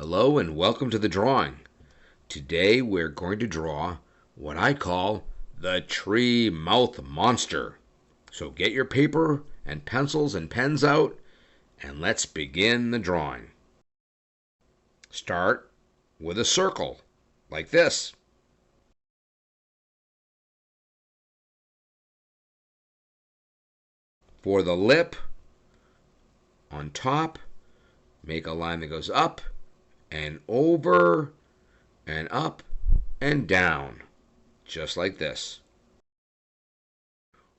Hello and welcome to the drawing. Today we're going to draw what I call the tree mouth monster. So get your paper and pencils and pens out and let's begin the drawing. Start with a circle like this. For the lip on top, make a line that goes up and over and up and down, just like this.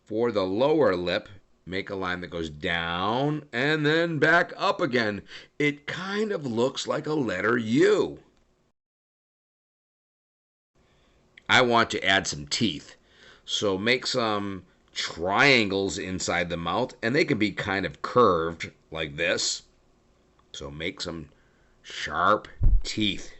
For the lower lip, make a line that goes down and then back up again. It kind of looks like a letter U. I want to add some teeth, so make some triangles inside the mouth, and they can be kind of curved like this. So make some sharp teeth.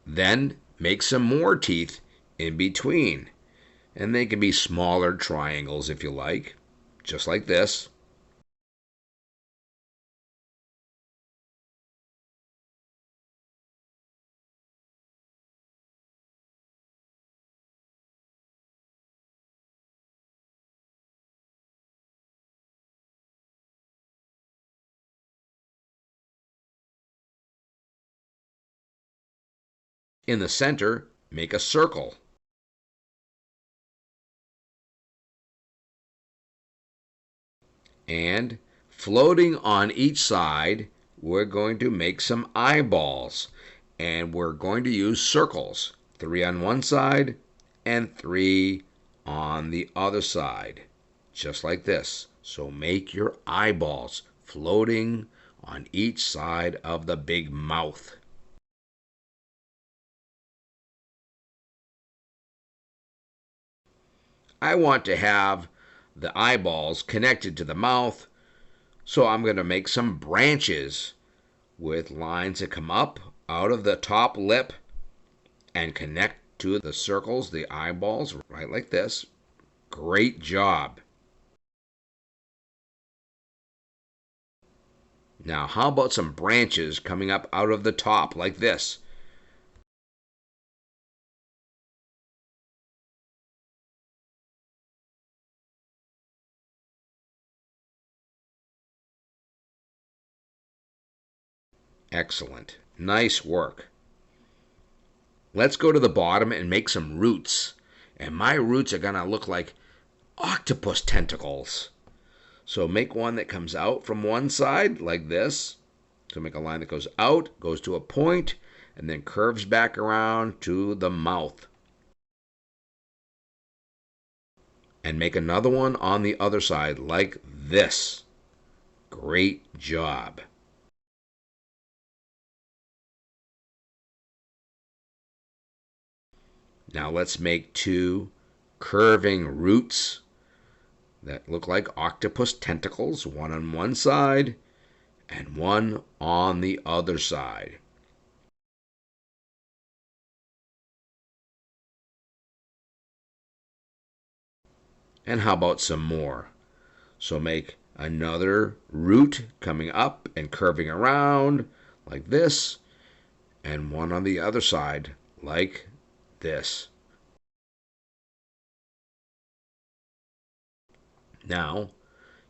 Then make some more teeth in between, and they can be smaller triangles if you like, just like this. In the center, make a circle. And floating on each side, we're going to make some eyeballs. And we're going to use circles, 3 on one side and 3 on the other side, just like this. So make your eyeballs floating on each side of the big mouth. I want to have the eyeballs connected to the mouth, so I'm going to make some branches with lines that come up out of the top lip and connect to the circles, the eyeballs, right like this. Great job. Now, how about some branches coming up out of the top like this? Excellent. Nice work. Let's go to the bottom and make some roots. And my roots are going to look like octopus tentacles. So make one that comes out from one side like this. So make a line that goes out, goes to a point, and then curves back around to the mouth. And make another one on the other side like this. Great job. Now let's make 2 curving roots that look like octopus tentacles, one on one side and one on the other side. And how about some more? So make another root coming up and curving around like this, and one on the other side like this. Now,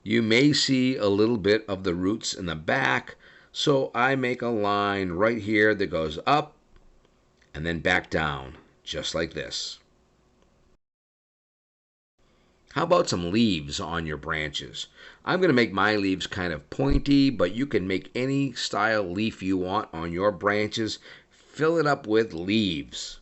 you may see a little bit of the roots in the back, so I make a line right here that goes up and then back down, just like this. How about some leaves on your branches? I'm going to make my leaves kind of pointy, but you can make any style leaf you want on your branches. Fill it up with leaves.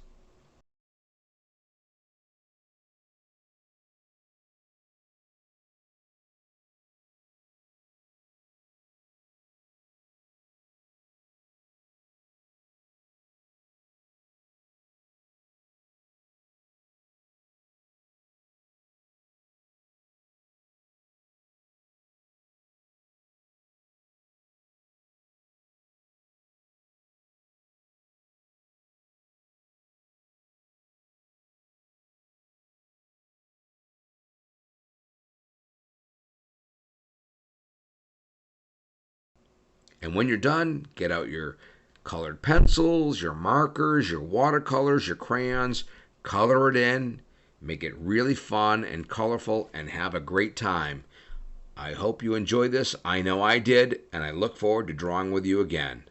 And when you're done, get out your colored pencils, your markers, your watercolors, your crayons, color it in, make it really fun and colorful, and have a great time. I hope you enjoyed this. I know I did, and I look forward to drawing with you again.